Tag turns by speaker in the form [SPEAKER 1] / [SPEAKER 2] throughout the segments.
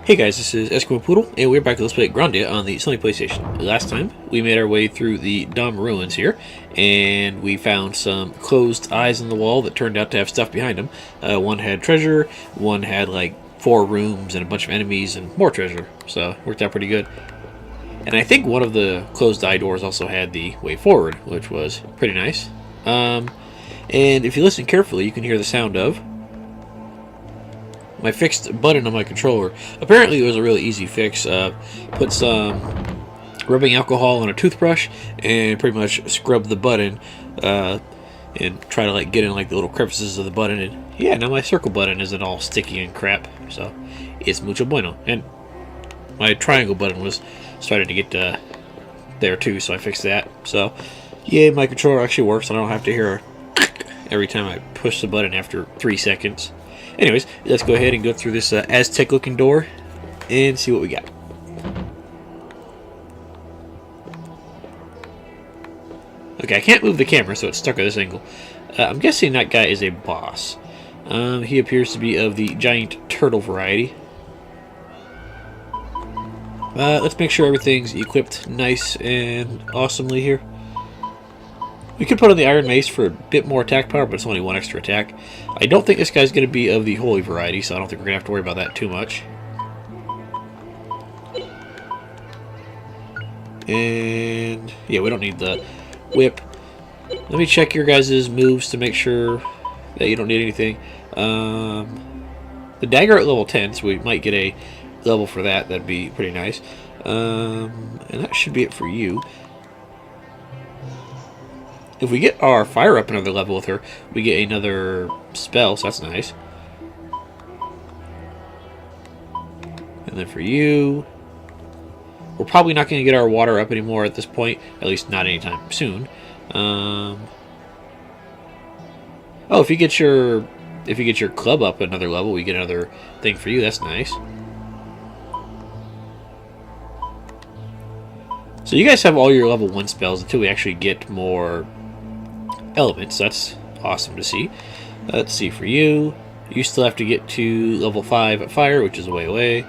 [SPEAKER 1] Hey guys, this is Eskimo Poodle, and we're back to Let's Play Grandia on the Sony PlayStation. Last time, we made our way through the dumb ruins here, and we found some closed eyes on the wall that turned out to have stuff behind them. One had treasure, one had like 4 rooms and a bunch of enemies and more treasure, so it worked out pretty good. And I think one of the closed eye doors also had the way forward, which was pretty nice. And if you listen carefully, you can hear the sound of my fixed button on my controller. Apparently it was a really easy fix. Put some rubbing alcohol on a toothbrush and pretty much scrub the button and try to like get in like the little crevices of the button, and yeah, now my circle button isn't all sticky and crap, so it's mucho bueno. And my triangle button was starting to get there too, so I fixed that. So yeah, my controller actually works. I don't have to hear every time I push the button after 3 seconds. Anyways, let's go ahead and go through this Aztec looking door and see what we got. Okay, I can't move the camera, so it's stuck at this angle. I'm guessing that guy is a boss. He appears to be of the giant turtle variety. Let's make sure everything's equipped nice and awesomely here. We could put on the Iron Mace for a bit more attack power, but it's only 1 extra attack. I don't think this guy's going to be of the holy variety, so I don't think we're going to have to worry about that too much. And yeah, we don't need the whip. Let me check your guys' moves to make sure that you don't need anything. The dagger at level 10, so we might get a level for that. That'd be pretty nice. And that should be it for you. If we get our fire up another level with her, we get another spell, so that's nice. And then for you, we're probably not going to get our water up anymore at this point, at least not anytime soon. Oh, if you get your club up another level, we get another thing for you. That's nice. So you guys have all your level 1 spells until we actually get more elements. That's awesome to see. Let's see, for you, you still have to get to level 5 fire, which is a way away.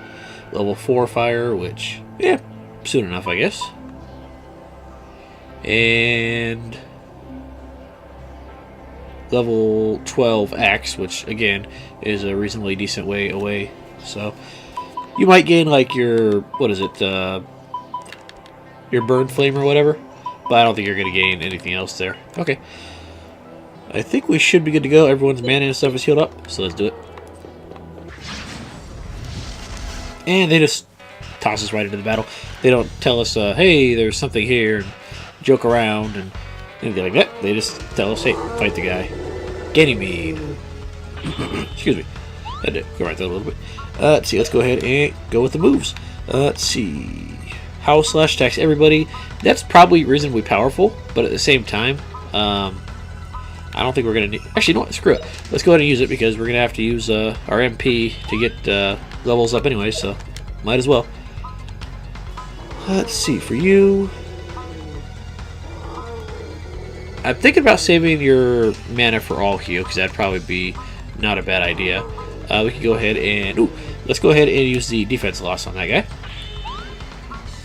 [SPEAKER 1] Level 4 fire, which, yeah, soon enough, I guess. And level 12 axe, which again is a reasonably decent way away. So you might gain like your, what is it, your burn flame or whatever, but I don't think you're going to gain anything else there. Okay. I think we should be good to go. Everyone's mana and stuff is healed up, so let's do it. And they just toss us right into the battle. They don't tell us, hey, there's something here, and joke around and anything like that. They just tell us, hey, fight the guy. Ganymede. Excuse me. I had to go right there a little bit. Let's see, let's go ahead and go with the moves. Let's see. House slash attacks everybody. That's probably reasonably powerful, but at the same time, I don't think we're going to need... Actually, you know what? Screw it. Let's go ahead and use it because we're going to have to use our MP to get levels up anyway, so might as well. Let's see, for you... I'm thinking about saving your mana for all heal, because that'd probably be not a bad idea. We can go ahead and... Ooh, let's go ahead and use the defense loss on that guy.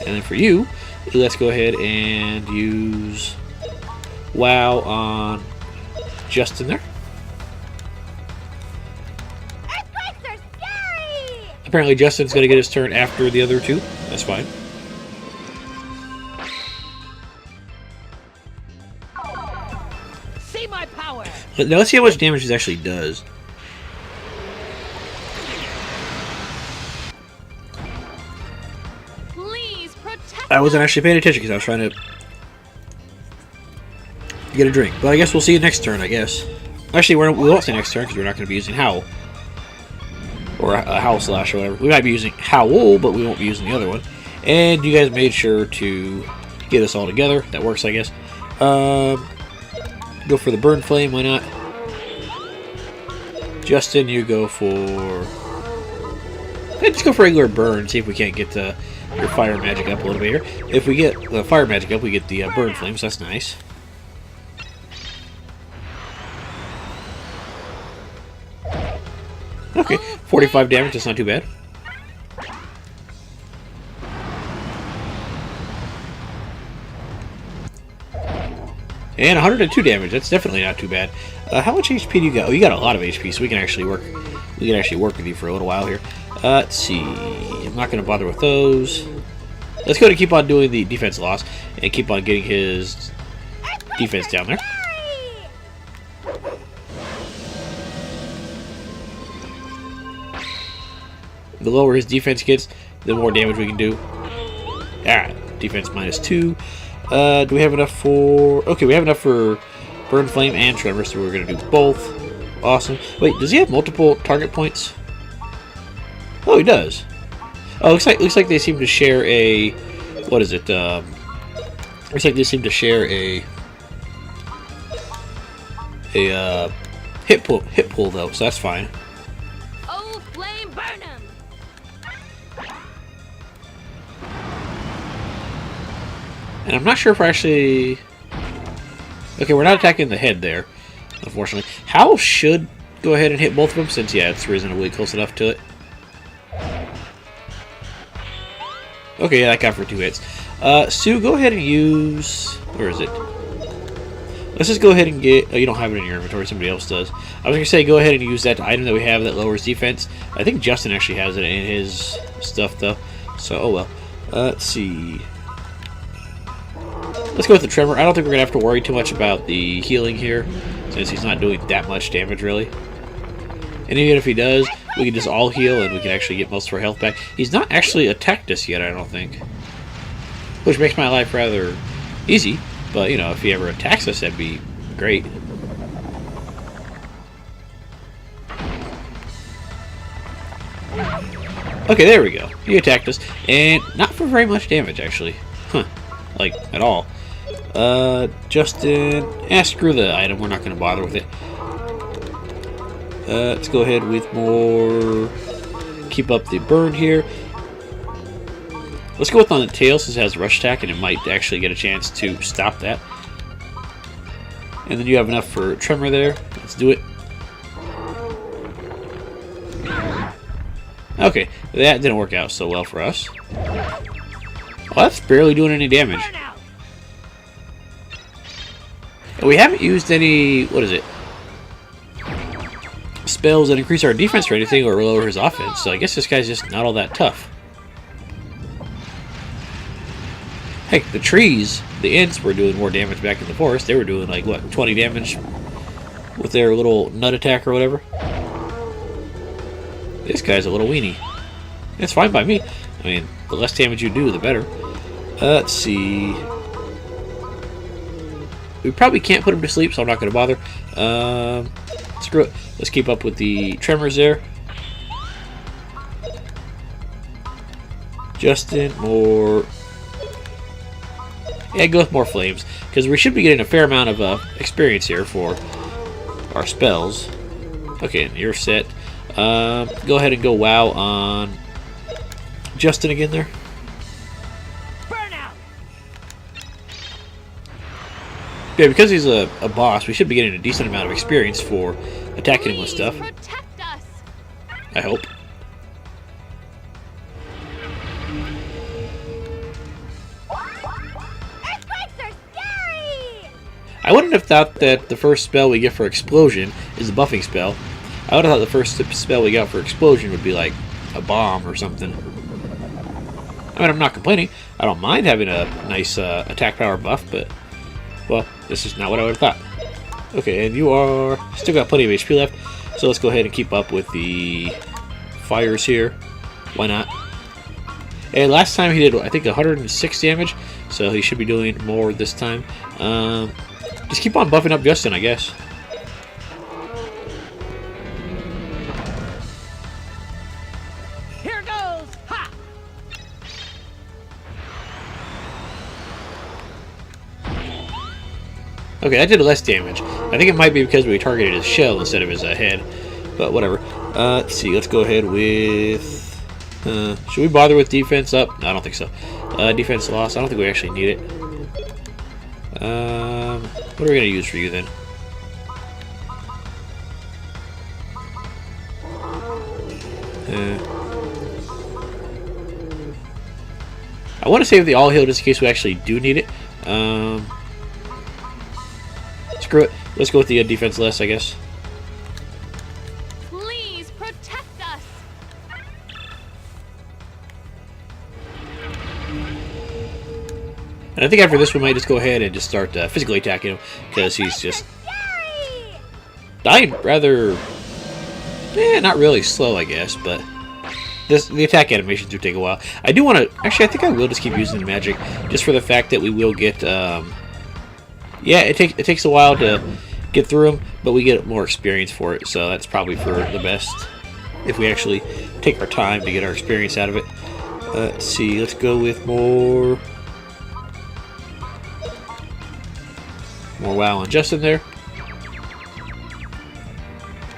[SPEAKER 1] And then for you, let's go ahead and use WoW on Justin there.
[SPEAKER 2] Earthquakes are scary!
[SPEAKER 1] Apparently Justin's going to get his turn after the other two. That's fine.
[SPEAKER 2] See my power!
[SPEAKER 1] Now let's see how much damage this actually does.
[SPEAKER 2] Please protect
[SPEAKER 1] I wasn't actually paying attention because I was trying to get a drink. But I guess we'll see you next turn, I guess. Actually, we won't see next turn because we're not going to be using Howl. Or a Howl Slash or whatever. We might be using Howl, but we won't be using the other one. And you guys made sure to get us all together. That works, I guess. Go for the Burn Flame, why not? Justin, you go for... Let's go for regular Burn, see if we can't get your Fire Magic up a little bit here. If we get the Fire Magic up, we get the Burn Flames, that's nice. Okay, 45 damage, that's not too bad. And 102 damage. That's definitely not too bad. How much HP do you got? Oh, you got a lot of HP, so we can actually work. We can actually work with you for a little while here. Let's see. I'm not going to bother with those. Let's go ahead and keep on doing the defense loss and keep on getting his defense down there. The lower his defense gets, the more damage we can do. Alright, defense -2. Do we have enough for... Okay, we have enough for Burn Flame and Tremor, so we're going to do both. Awesome. Wait, does he have multiple target points? Oh, he does. Oh, looks like they seem to share a... What is it? Looks like they seem to share a hit pool though, so that's fine.
[SPEAKER 2] Oh, flame burn 'em.
[SPEAKER 1] And I'm not sure if we're actually... Okay, we're not attacking the head there, unfortunately. Hal should go ahead and hit both of them, since, yeah, it's reasonably close enough to it. Okay, yeah, that got for 2 hits. Sue, go ahead and use... Where is it? Let's just go ahead and get... Oh, you don't have it in your inventory. Somebody else does. I was going to say, go ahead and use that item that we have that lowers defense. I think Justin actually has it in his stuff, though. So, oh well. Let's see... Let's go with the Tremor. I don't think we're going to have to worry too much about the healing here, since he's not doing that much damage, really. And even if he does, we can just all heal, and we can actually get most of our health back. He's not actually attacked us yet, I don't think. Which makes my life rather easy, but, you know, if he ever attacks us, that'd be great. Okay, there we go. He attacked us, and not for very much damage, actually. Huh. Like, at all. Justin... screw the item. We're not going to bother with it. Let's go ahead with more... Keep up the burn here. Let's go with on the tail, since it has rush attack, and it might actually get a chance to stop that. And then you have enough for Tremor there. Let's do it. Okay, that didn't work out so well for us. Well, that's barely doing any damage. And we haven't used any... What is it? Spells that increase our defense or anything, or lower his offense, so I guess this guy's just not all that tough. Heck, the trees, the ants were doing more damage back in the forest. They were doing like, what, 20 damage with their little nut attack or whatever. This guy's a little weenie. It's fine by me. I mean, the less damage you do, the better. Let's see. We probably can't put him to sleep, so I'm not going to bother. Screw it. Let's keep up with the Tremors there. Justin, more... Yeah, go with more flames, because we should be getting a fair amount of experience here for our spells. Okay, and you're set. Go ahead and go WoW on Justin again there. Yeah, because he's a boss, we should be getting a decent amount of experience for attacking him with stuff.
[SPEAKER 2] Protect us.
[SPEAKER 1] I hope.
[SPEAKER 2] Earthquakes are scary.
[SPEAKER 1] I wouldn't have thought that the first spell we get for Explosion is a buffing spell. I would have thought the first spell we got for Explosion would be like a bomb or something. I mean, I'm not complaining. I don't mind having a nice attack power buff, but... Well, this is not what I would have thought. Okay, and you are... Still got plenty of HP left, so let's go ahead and keep up with the fires here. Why not? And last time he did, I think, 106 damage, so he should be doing more this time. Just keep on buffing up Justin, I guess.
[SPEAKER 2] Here goes. Ha!
[SPEAKER 1] Okay, that did less damage. I think it might be because we targeted his shell instead of his head, but whatever. Let's see, let's go ahead with... should we bother with defense up? No, I don't think so. Defense loss, I don't think we actually need it. What are we going to use for you then? I want to save the all heal just in case we actually do need it. screw it. Let's go with the defense less, I guess.
[SPEAKER 2] Please protect us.
[SPEAKER 1] And I think after this we might just go ahead and just start physically attacking him, because he's just
[SPEAKER 2] Scary!
[SPEAKER 1] dying rather, not really slow, I guess, but the attack animations do take a while. I do want to, actually I think I will just keep using the magic, just for the fact that we will get, yeah, it takes a while to get through them, but we get more experience for it, so that's probably for the best, if we actually take our time to get our experience out of it. Let's see, let's go with more WoW on Justin there.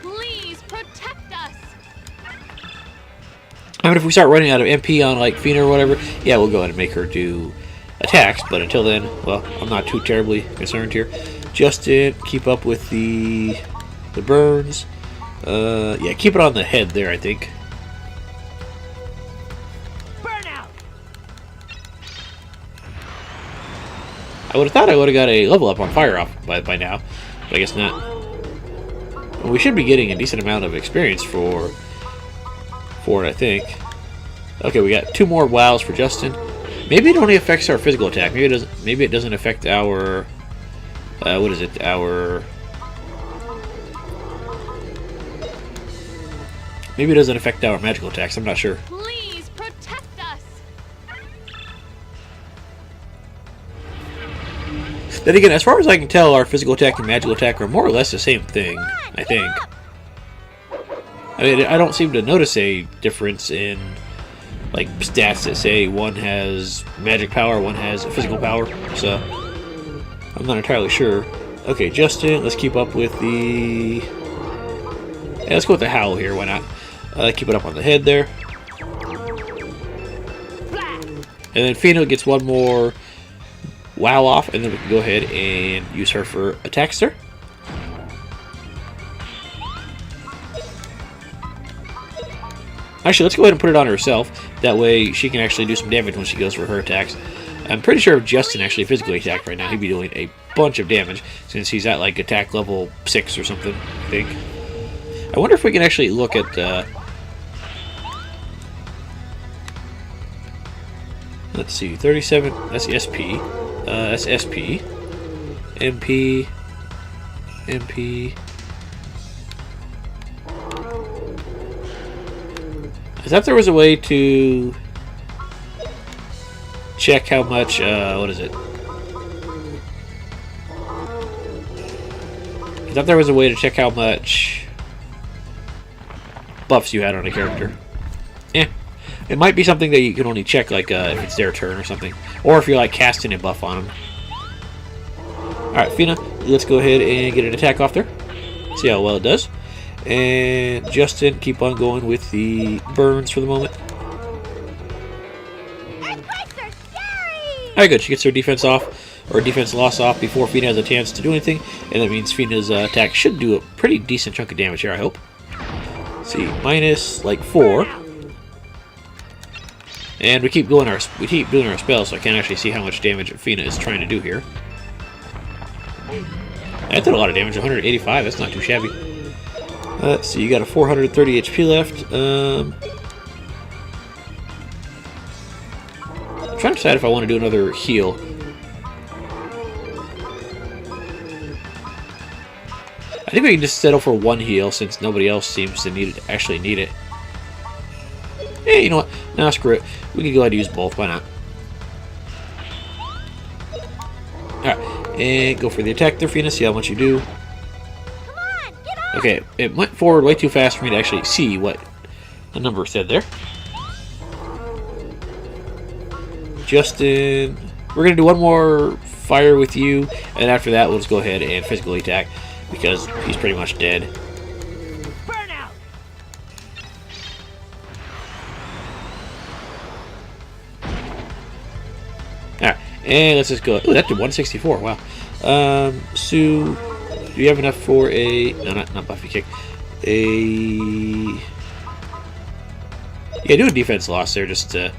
[SPEAKER 2] Please protect us.
[SPEAKER 1] I mean, if we start running out of MP on like Fina or whatever, yeah, we'll go ahead and make her do attacks. But until then, well, I'm not too terribly concerned here. Justin, keep up with the burns. Yeah, keep it on the head there, I think.
[SPEAKER 2] Burnout.
[SPEAKER 1] I would have thought I would have got a level up on fire off by now, but I guess not. Well, we should be getting a decent amount of experience for it, I think. Okay, we got 2 more wows for Justin. Maybe it only affects our physical attack. Maybe it doesn't. Maybe it doesn't affect our. What is it? Maybe it doesn't affect our magical attacks. I'm not sure.
[SPEAKER 2] Please protect us.
[SPEAKER 1] Then again, as far as I can tell, our physical attack and magical attack are more or less the same thing. I think. I mean, I don't seem to notice a difference in like stats that say one has magic power, one has physical power. So I'm not entirely sure. Okay, Justin, let's keep up with the. Yeah, let's go with the howl here. Why not? Keep it up on the head there. And then Fina gets 1 more wow off, and then we can go ahead and use her for attacks there. Actually, let's go ahead and put it on herself. That way she can actually do some damage when she goes for her attacks. I'm pretty sure if Justin actually physically attacked right now, he'd be doing a bunch of damage, since he's at like attack level 6 or something, I think. I wonder if we can actually look at... let's see, 37, that's SP. That's SP. MP. MP. I thought there was a way to check how much, what is it? I thought there was a way to check how much buffs you had on a character. Eh. It might be something that you can only check, like, if it's their turn or something. Or if you're, like, casting a buff on them. Alright, Fina, let's go ahead and get an attack off there. See how well it does. And Justin, keep on going with the burns for the moment.
[SPEAKER 2] Earthquakes are scary.
[SPEAKER 1] Alright, good. She gets her defense off, or defense loss off before Fina has a chance to do anything. And that means Fina's attack should do a pretty decent chunk of damage here, I hope. Let's see, minus, like, 4. And we keep doing our spells, so I can't actually see how much damage Fina is trying to do here. That did a lot of damage, 185, that's not too shabby. Let's see, you got a 430 HP left. I'm trying to decide if I want to do another heal. I think we can just settle for 1 heal, since nobody else seems to actually need it. Hey, you know what? Nah, screw it. We can go ahead and use both. Why not? Alright, and go for the attack there, Fina. See how much you do.
[SPEAKER 2] Come on, get on.
[SPEAKER 1] Okay, it went forward way too fast for me to actually see what the number said there. Justin, we're going to do 1 more fire with you, and after that we'll just go ahead and physically attack, because he's pretty much dead.
[SPEAKER 2] Burnout.
[SPEAKER 1] Alright, and let's just go. Ooh, that did 164. Wow. Sue, do you have enough for a... No, not Buffy Kick. Yeah, do a defense loss there just to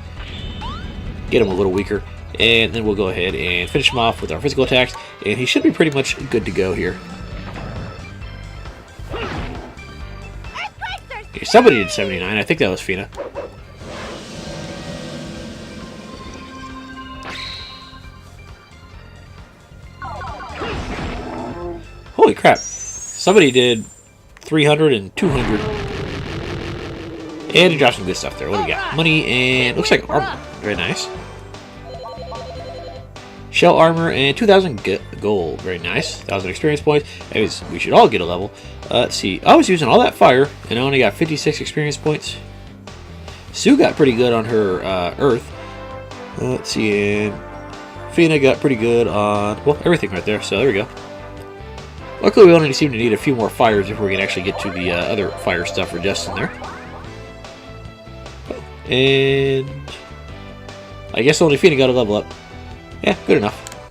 [SPEAKER 1] get him a little weaker. And then we'll go ahead and finish him off with our physical attacks, and he should be pretty much good to go here. Okay, somebody did 79. I think that was Fina. Holy crap. Somebody did 300 and 200. And he dropped some good stuff there. What do we got? Money and looks like armor. Very nice. Shell armor and 2,000 gold. Very nice. 1,000 experience points. Anyways, we should all get a level. Let's see. I was using all that fire and I only got 56 experience points. Sue got pretty good on her earth. Let's see. And Fina got pretty good on, well, everything right there. So there we go. Luckily, we only seem to need a few more fires before we can actually get to the other fire stuff for Justin there. And I guess only Fina got a level up. Yeah, good enough.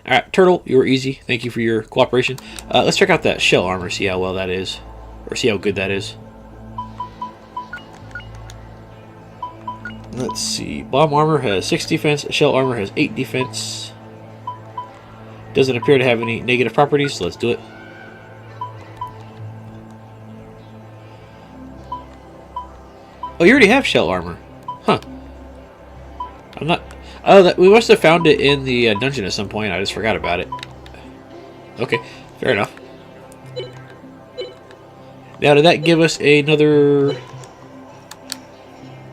[SPEAKER 1] Alright, Turtle, you were easy. Thank you for your cooperation. Let's check out that shell armor, see how well that is. Or see how good that is. Let's see. Bomb armor has 6 defense. Shell armor has 8 defense. Doesn't appear to have any negative properties, so let's do it. Oh, you already have shell armor. Huh. I'm not... Oh, we must have found it in the dungeon at some point. I just forgot about it. Okay, fair enough. Now, did that give us another...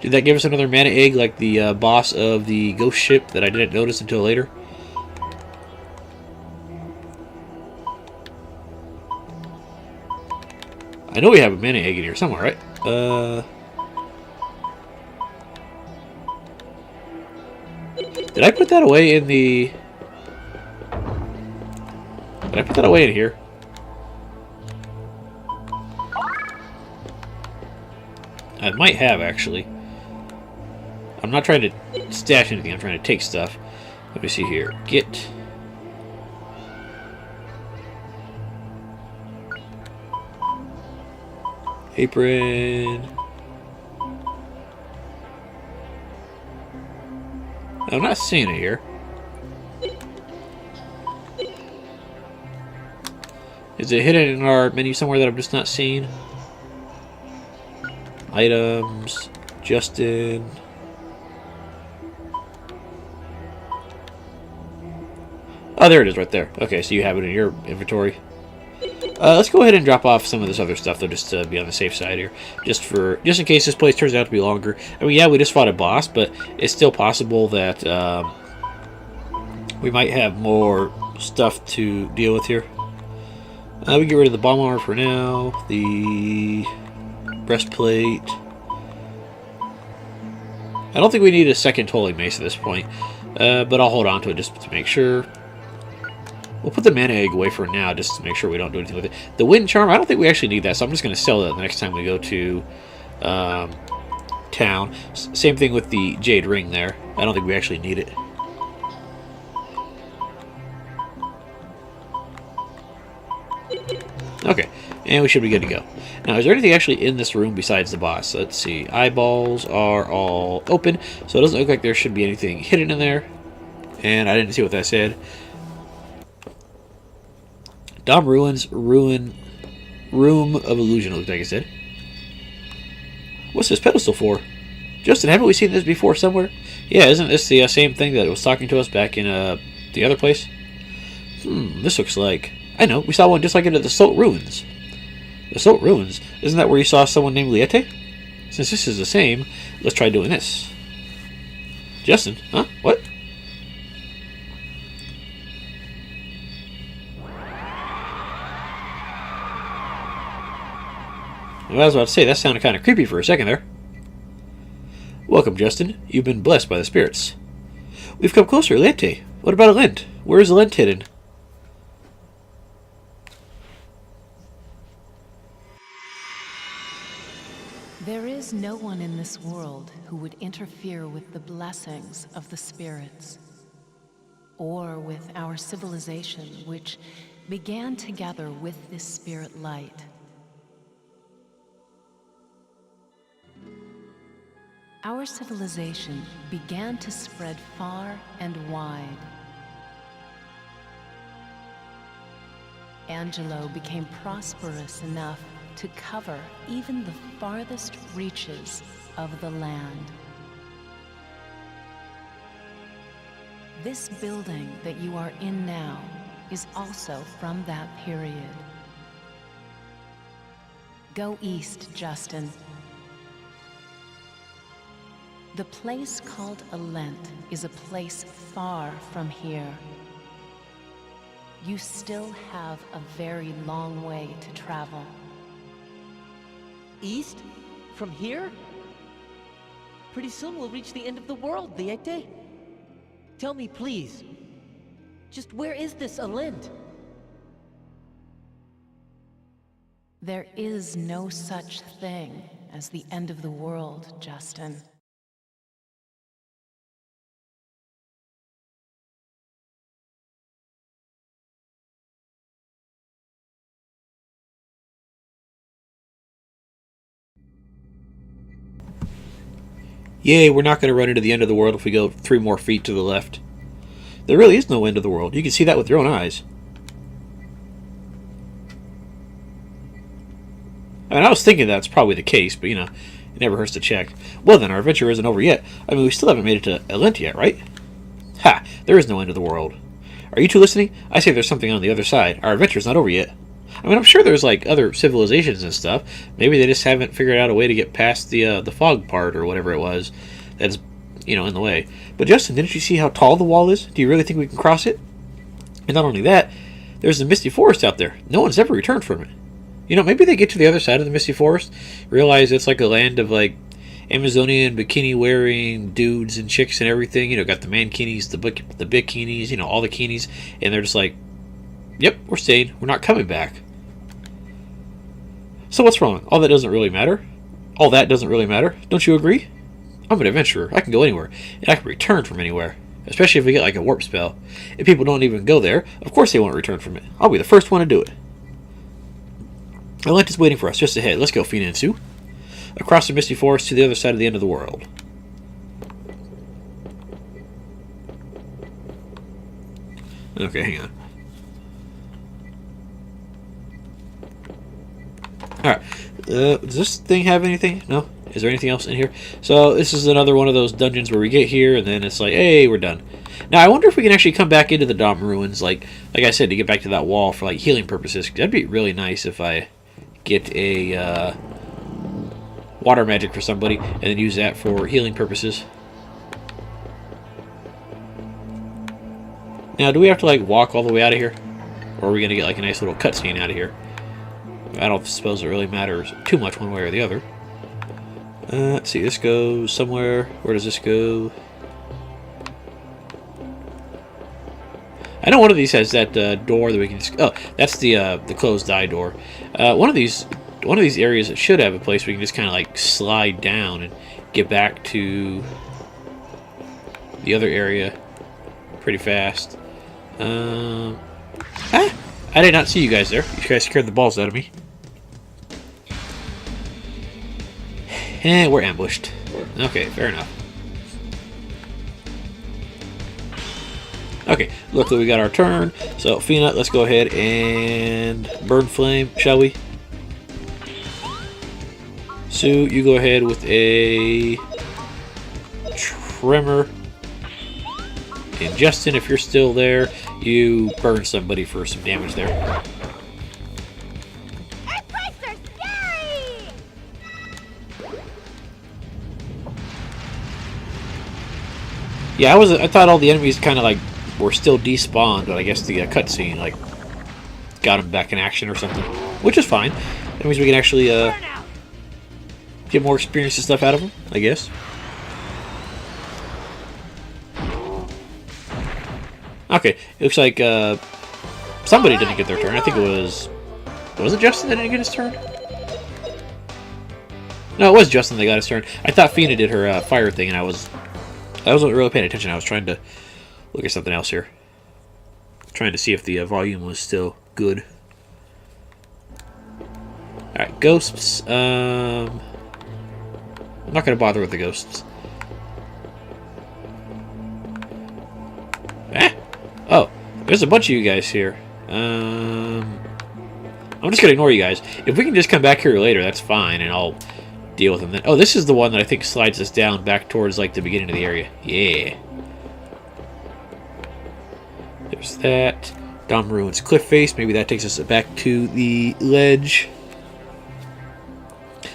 [SPEAKER 1] Did that give us another mana egg like the boss of the ghost ship that I didn't notice until later? I know we have a mana egg in here somewhere, right? Did I put that away in the... Did I put that away in here? I might have, actually. I'm not trying to stash anything, I'm trying to take stuff. Let me see here. Get... Apron... I'm not seeing it here. Is it hidden in our menu somewhere that I'm just not seeing? Items, Justin. Oh, there it is right there. Okay, so you have it in your inventory. Let's go ahead and drop off some of this other stuff, though, just to be on the safe side here. Just in case this place turns out to be longer. I mean, yeah, we just fought a boss, but it's still possible that we might have more stuff to deal with here. We get rid of the bomb armor for now. The breastplate. I don't think we need a second holy mace at this point, but I'll hold on to it just to make sure. We'll put the mana egg away for now, just to make sure we don't do anything with it. The wind charm, I don't think we actually need that, so I'm just going to sell that the next time we go to town. Same thing with the jade ring there. I don't think we actually need it. Okay, and we should be good to go. Now, is there anything actually in this room besides the boss? Let's see. Eyeballs are all open, so it doesn't look like there should be anything hidden in there. And I didn't see what that said. Dom Ruins, Room of Illusion, looks like it said. What's this pedestal for? Justin, haven't we seen this before somewhere? Yeah, isn't this the same thing that was talking to us back in the other place? This looks like... I know, we saw one just like it at the Salt Ruins. The Salt Ruins? Isn't that where you saw someone named Liete? Since this is the same, let's try doing this. Justin, huh? What? I was about to say, that sounded kind of creepy for a second there. Welcome, Justin. You've been blessed by the spirits. We've come closer, Lente. What about a lint? Where is the lint hidden?
[SPEAKER 3] There is no one in this world who would interfere with the blessings of the spirits, or with our civilization, which began together with this spirit light. our civilization began to spread far and wide. Angelo became prosperous enough to cover even the farthest reaches of the land. This building that you are in now is also from that period. Go east, Justin. The place called Alent is a place far from here. You still have a very long way to travel.
[SPEAKER 4] East? From here? Pretty soon we'll reach the end of the world, Liete. Tell me, please. Just where is this Alent?
[SPEAKER 3] There is no such thing as the end of the world, Justin.
[SPEAKER 1] Yay, we're not going to run into the end of the world if we go 3 more feet to the left. There really is no end of the world. You can see that with your own eyes. I mean, I was thinking that's probably the case, but, you know, it never hurts to check. Well then, our adventure isn't over yet. I mean, we still haven't made it to Elent yet, right? Ha! There is no end of the world. Are you two listening? I say there's something on the other side. Our adventure's not over yet. I mean, I'm sure there's, like, other civilizations and stuff. Maybe they just haven't figured out a way to get past the fog part or whatever it was that's, you know, in the way. But, Justin, didn't you see how tall the wall is? Do you really think we can cross it? And not only that, there's the Misty Forest out there. No one's ever returned from it. You know, maybe they get to the other side of the Misty Forest, realize it's like a land of, like, Amazonian bikini-wearing dudes and chicks and everything. You know, got the mankinis, the bikinis, you know, all the kinis. And they're just like, yep, we're staying. We're not coming back. So what's wrong? All that doesn't really matter. All that doesn't really matter. Don't you agree? I'm an adventurer. I can go anywhere. And I can return from anywhere. Especially if we get like a warp spell. If people don't even go there, of course they won't return from it. I'll be the first one to do it. Atlantis waiting for us just ahead. Let's go, Fina and Sue. Across the Misty Forest to the other side of the end of the world. Okay, hang on. Alright, does this thing have anything? No? Is there anything else in here? So, this is another one of those dungeons where we get here, and then it's like, hey, we're done. Now, I wonder if we can actually come back into the Dom Ruins, like I said, to get back to that wall for, like, healing purposes. That'd be really nice if I get a, water magic for somebody, and then use that for healing purposes. Now, do we have to, like, walk all the way out of here? Or are we going to get, like, a nice little cutscene out of here? I don't suppose it really matters too much one way or the other. Let's see, this goes somewhere. Where does this go? I know one of these has that door that we can just... Oh, that's the closed eye door. One of these areas that should have a place where you can just kind of like slide down and get back to the other area pretty fast. I did not see you guys there. You guys scared the balls out of me. And we're ambushed. Okay, fair enough. Okay, luckily we got our turn. So, Fina, let's go ahead and burn flame, shall we? Sue, you go ahead with a tremor. And Justin, if you're still there, you burn somebody for some damage there.
[SPEAKER 2] Earthquakes are scary!
[SPEAKER 1] Yeah, I thought all the enemies kind of like were still despawned, but I guess the cutscene like got them back in action or something, which is fine. That means we can actually get more experience and stuff out of them, I guess. Okay, it looks like somebody didn't get their turn. I think it was it Justin that didn't get his turn? No, it was Justin that got his turn. I thought Fina did her fire thing, and I wasn't really paying attention. I was trying to look at something else here. Trying to see if the volume was still good. Alright, ghosts. I'm not going to bother with the ghosts. There's a bunch of you guys here. I'm just gonna ignore you guys. If we can just come back here later, that's fine, and I'll deal with them then. Oh, this is the one that I think slides us down back towards like the beginning of the area. Yeah. There's that. Dom Ruins Cliff Face. Maybe that takes us back to the ledge.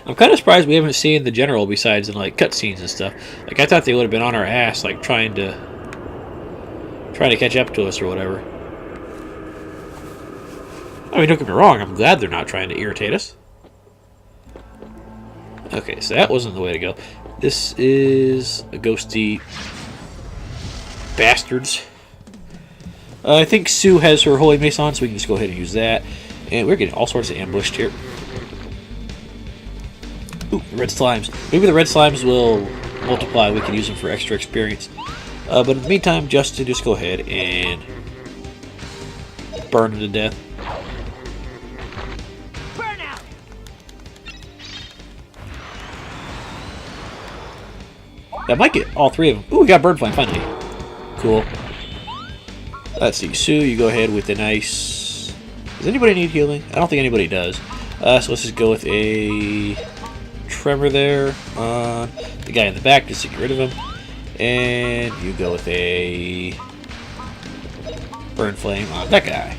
[SPEAKER 1] I'm kind of surprised we haven't seen the general besides in like cutscenes and stuff. Like I thought they would have been on our ass, like trying to catch up to us or whatever. I mean, don't get me wrong. I'm glad they're not trying to irritate us. Okay, so that wasn't the way to go. This is a ghosty bastards. I think Sue has her Holy Mace on, so we can just go ahead and use that. And we're getting all sorts of ambushed here. Ooh, the red slimes. Maybe the red slimes will multiply. We can use them for extra experience. But in the meantime, Justin, just go ahead and burn them to death.
[SPEAKER 2] Burn out.
[SPEAKER 1] That might get all three of them. Ooh, we got burn flame finally. Cool. Let's see. Sue, you go ahead with a nice... Does anybody need healing? I don't think anybody does. So let's just go with a tremor there on the guy in the back just to get rid of him. And you go with a burn flame on that guy.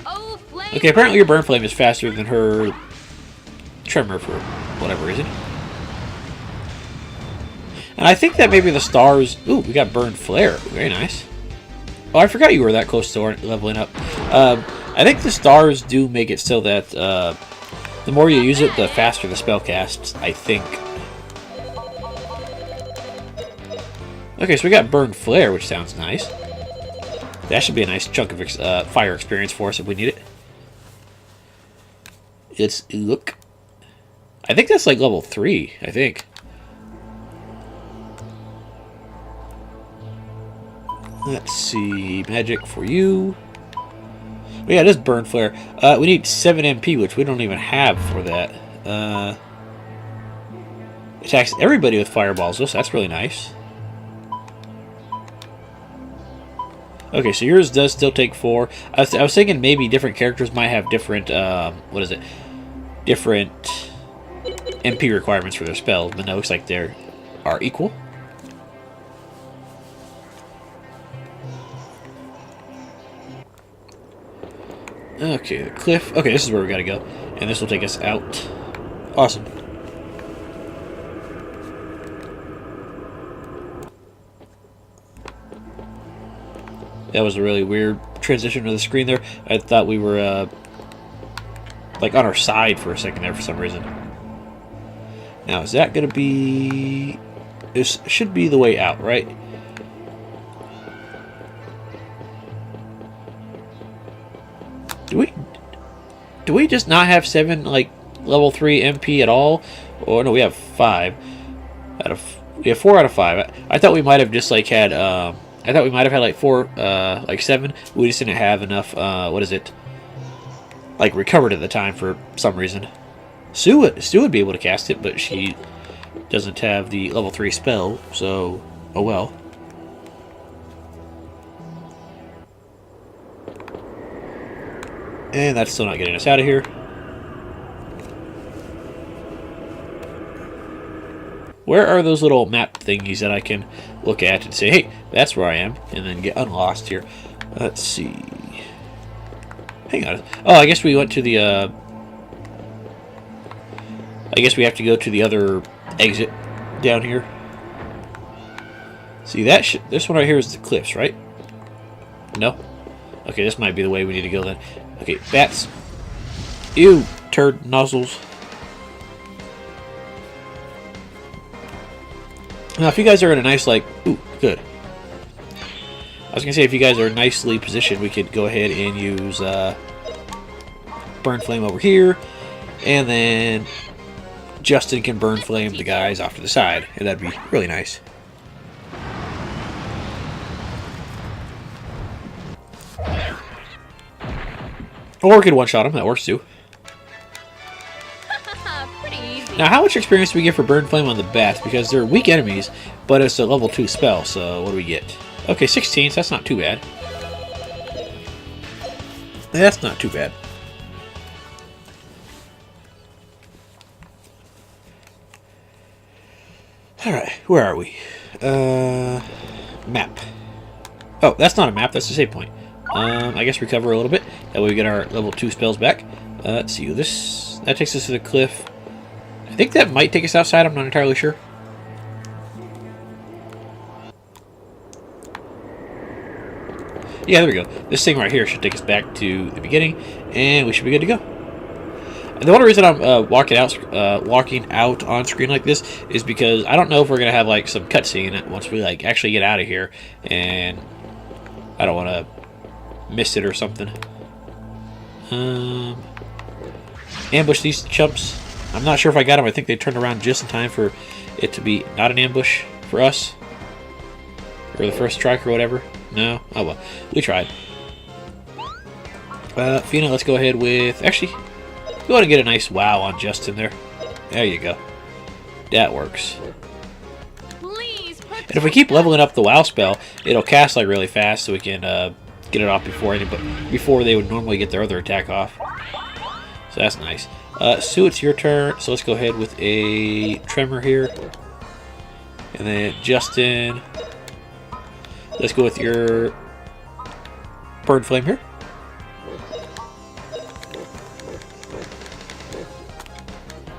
[SPEAKER 2] Oh, flame.
[SPEAKER 1] Okay, apparently your burn flame is faster than her tremor for whatever reason. And I think that maybe the stars... Ooh, we got burned flare. Very nice. Oh, I forgot you were that close to leveling up. I think the stars do make it so that the more you use it, the faster the spell casts, I think. Okay, so we got burned flare, which sounds nice. That should be a nice chunk of fire experience for us if we need it. It's look. I think that's like level 3, I think. Let's see, magic for you. Oh, yeah, it is burn flare. We need 7 MP, which we don't even have for that. Attacks everybody with fireballs, so that's really nice. Okay, so yours does still take 4. I was thinking maybe different characters might have different, different MP requirements for their spells, but no, it looks like they are equal. Okay, the cliff. Okay, this is where we gotta go. And this will take us out. Awesome. That was a really weird transition to the screen there. I thought we were, like, on our side for a second there for some reason. Now, is that gonna be... This should be the way out, right? Do we just not have 7 like level 3 MP at all? Or no, we have 5 out of we have 4 out of 5. I thought we might have just like had I thought we might have had like 4 like 7. We just didn't have enough what is it? Like recovered at the time for some reason. Sue would be able to cast it, but she doesn't have the level 3 spell, so oh well. And that's still not getting us out of here. Where are those little map thingies that I can look at and say, hey, that's where I am, and then get unlost here? Let's see. Hang on. Oh, I guess we went to the, I guess we have to go to the other exit down here. See, this one right here is the cliffs, right? No? Okay, this might be the way we need to go then. Okay, bats. Ew, turd nozzles. Now, if you guys are in a nice, like... Ooh, good. I was going to say, if you guys are nicely positioned, we could go ahead and use burn flame over here. And then Justin can burn flame the guys off to the side. And that'd be really nice. Or we could one-shot him. That works, too.
[SPEAKER 2] Pretty easy.
[SPEAKER 1] Now, how much experience do we get for Burn Flame on the bats? Because they're weak enemies, but it's a level 2 spell, so what do we get? Okay, 16, so that's not too bad. That's not too bad. Alright, where are we? Map. Oh, that's not a map, that's a save point. I guess recover a little bit. That way we get our level 2 spells back. Let's see, that takes us to the cliff. I think that might take us outside, I'm not entirely sure. Yeah, there we go. This thing right here should take us back to the beginning, and we should be good to go. And the only reason I'm walking out on screen like this is because I don't know if we're gonna have like some cutscene once we like actually get out of here, and I don't want to miss it or something. Ambush these chumps. I'm not sure if I got them. I think they turned around just in time for it to be not an ambush for us, or the first strike or whatever. No? Oh well. We tried. Fina, let's go ahead with... Actually, go ahead and get a nice wow on Justin there. There you go. That works. And if we keep leveling up the wow spell, it'll cast like really fast so we can get it off before they would normally get their other attack off. So that's nice. Sue, it's your turn. So let's go ahead with a tremor here. And then Justin... Let's go with your Burn Flame here.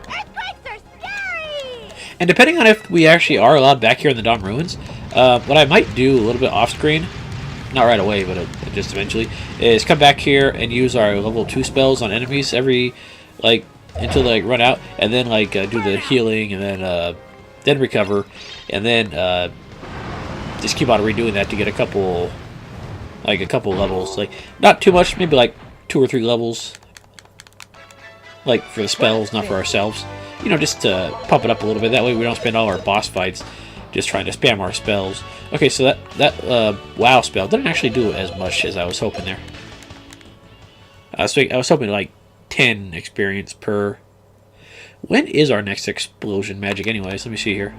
[SPEAKER 2] Earthquakes are scary!
[SPEAKER 1] And depending on if we actually are allowed back here in the Dom Ruins, what I might do a little bit off screen, not right away, but just eventually, is come back here and use our level 2 spells on enemies until they run out, and then do the healing, and then recover, and then just keep on redoing that to get a couple levels, not too much, maybe like 2 or 3 levels, for the spells, not for ourselves, just to pump it up a little bit. That way we don't spend all our boss fights just trying to spam our spells. Okay, so that wow spell didn't actually do as much as I was hoping there. I was hoping like 10 experience per. When is our next explosion magic anyways? Let me see here.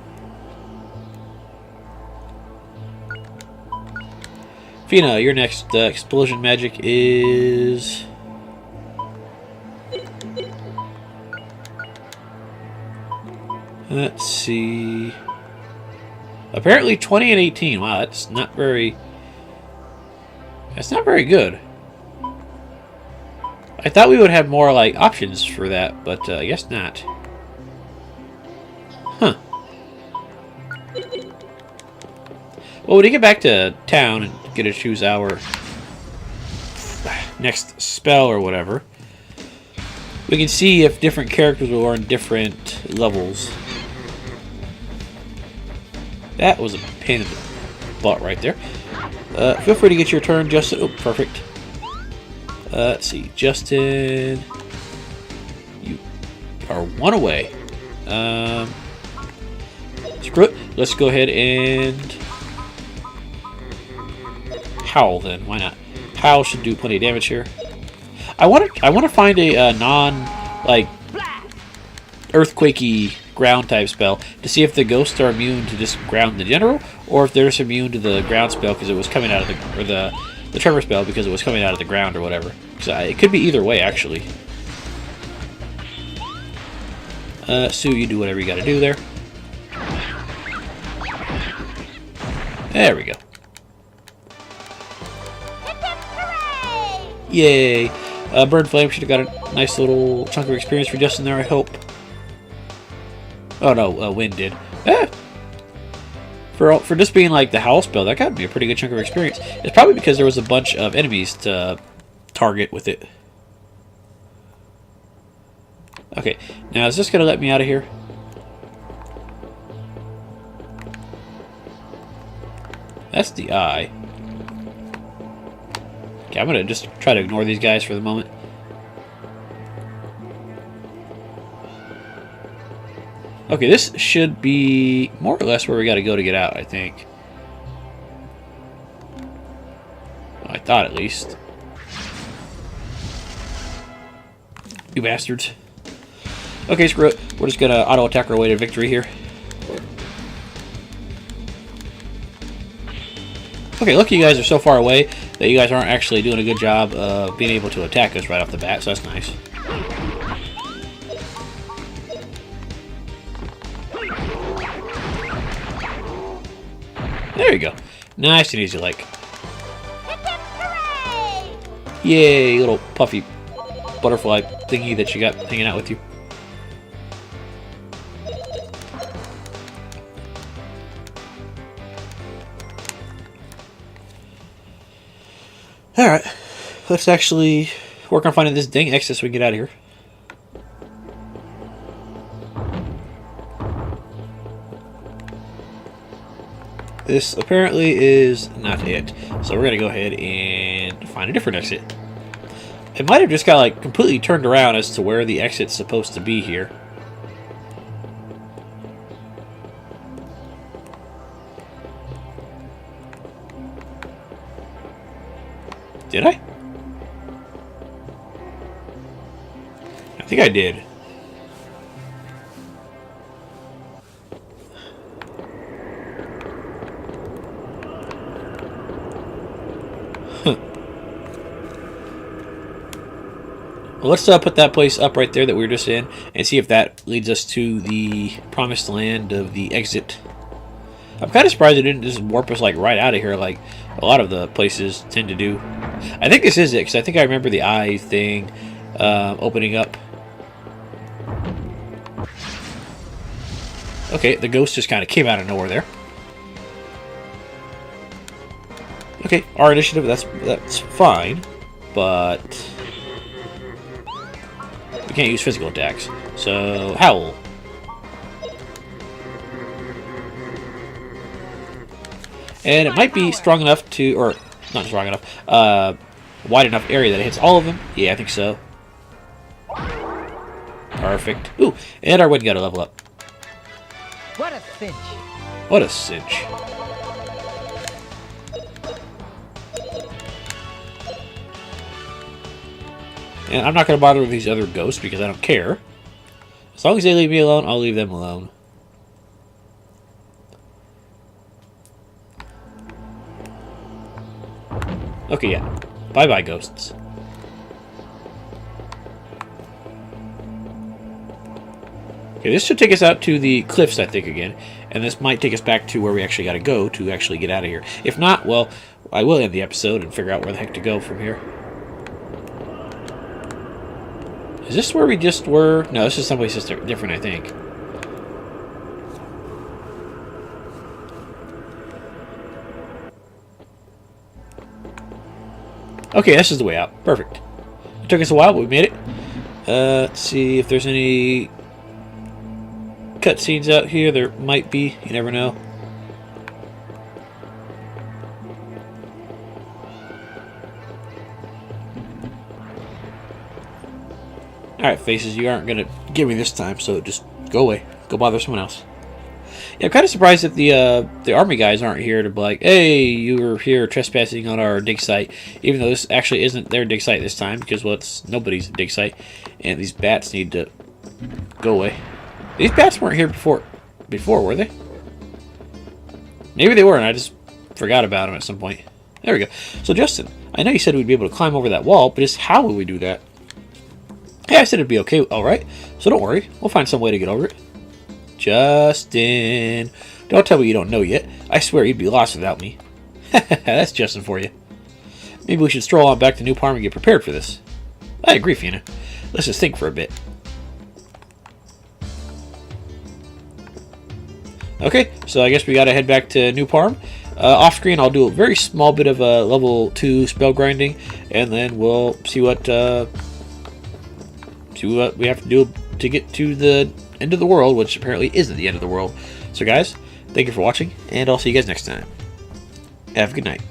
[SPEAKER 1] Fina, your next explosion magic is... Let's see... Apparently 20 and 18. Wow, that's not very... That's not very good. I thought we would have more, options for that, but I guess not. Huh. Well, when we get back to town and get to choose our next spell or whatever, we can see if different characters will learn different levels. That was a pain in the butt right there. Feel free to get your turn, Justin. Oh, perfect. Let's see. Justin, you are 1 away. Screw it. Let's go ahead and... Howl then, why not? Howl should do plenty of damage here. I want to find a earthquakey ground type spell to see if the ghosts are immune to just ground in general, or if they're just immune to the ground spell because it was coming out of the tremor spell because it was coming out of the ground or whatever. So it could be either way actually. Sue, you do whatever you got to do there. There we go. Yay! Burn Flame should have got a nice little chunk of experience for Justin there, I hope. Oh no, Wind did. For just being the Howl spell, that got me a pretty good chunk of experience. It's probably because there was a bunch of enemies to target with it. Okay, now is this going to let me out of here? That's the eye. Okay, I'm going to just try to ignore these guys for the moment. Okay, this should be more or less where we got to go to get out, I think. Well, I thought at least. You bastards. Okay, screw it. We're just gonna auto attack our way to victory here. Okay, look, you guys are so far away that you guys aren't actually doing a good job of being able to attack us right off the bat, so that's nice. There you go. Nice and easy, like.
[SPEAKER 2] Hip hip hooray!
[SPEAKER 1] Yay, little puffy butterfly thingy that you got hanging out with you. Alright, let's actually work on finding this dang exit so we can get out of here. This apparently is not it, so we're gonna go ahead and find a different exit. It might have just got like completely turned around as to where the exit's supposed to be here. Did I? I think I did. Huh. Well, let's put that place up right there that we were just in and see if that leads us to the promised land of the exit. I'm kind of surprised it didn't just warp us like right out of here like a lot of the places tend to do. I think this is it, because I think I remember the eye thing opening up. Okay, the ghost just kind of came out of nowhere there. Okay, our initiative, that's fine, but we can't use physical attacks. So, Howl. And it might be strong enough to, or not strong enough, wide enough area that it hits all of them. Yeah, I think so. Perfect. Ooh, and our wind got a level up.
[SPEAKER 4] What a cinch.
[SPEAKER 1] What a cinch. And I'm not going to bother with these other ghosts because I don't care. As long as they leave me alone, I'll leave them alone. Okay, yeah. Bye-bye, ghosts. Okay, this should take us out to the cliffs, I think, again. And this might take us back to where we actually got to go to actually get out of here. If not, well, I will end the episode and figure out where the heck to go from here. Is this where we just were? No, this is someplace just different, I think. Okay, this is the way out. Perfect. It took us a while, but we made it. Let's see if there's any cutscenes out here. There might be. You never know. Alright, faces, you aren't going to give me this time, so just go away. Go bother someone else. Yeah, I'm kind of surprised that the army guys aren't here to be like, hey, you were here trespassing on our dig site, even though this actually isn't their dig site this time, because, well, it's nobody's dig site, and these bats need to go away. These bats weren't here before, were they? Maybe they were, and I just forgot about them at some point. There we go. So, Justin, I know you said we'd be able to climb over that wall, but just how will we do that? Hey, I said it'd be okay, alright, so don't worry, we'll find some way to get over it. Justin, don't tell me you don't know yet. I swear you'd be lost without me. That's Justin for you. Maybe we should stroll on back to New Parm and get prepared for this. I agree, Fiona. Let's just think for a bit. Okay, so I guess we gotta head back to New Parm. Off screen, I'll do a very small bit of level 2 spell grinding, and then we'll see what we have to do to get to the end of the world, which apparently isn't the end of the world. So guys, thank you for watching, and I'll see you guys next time. Have a good night.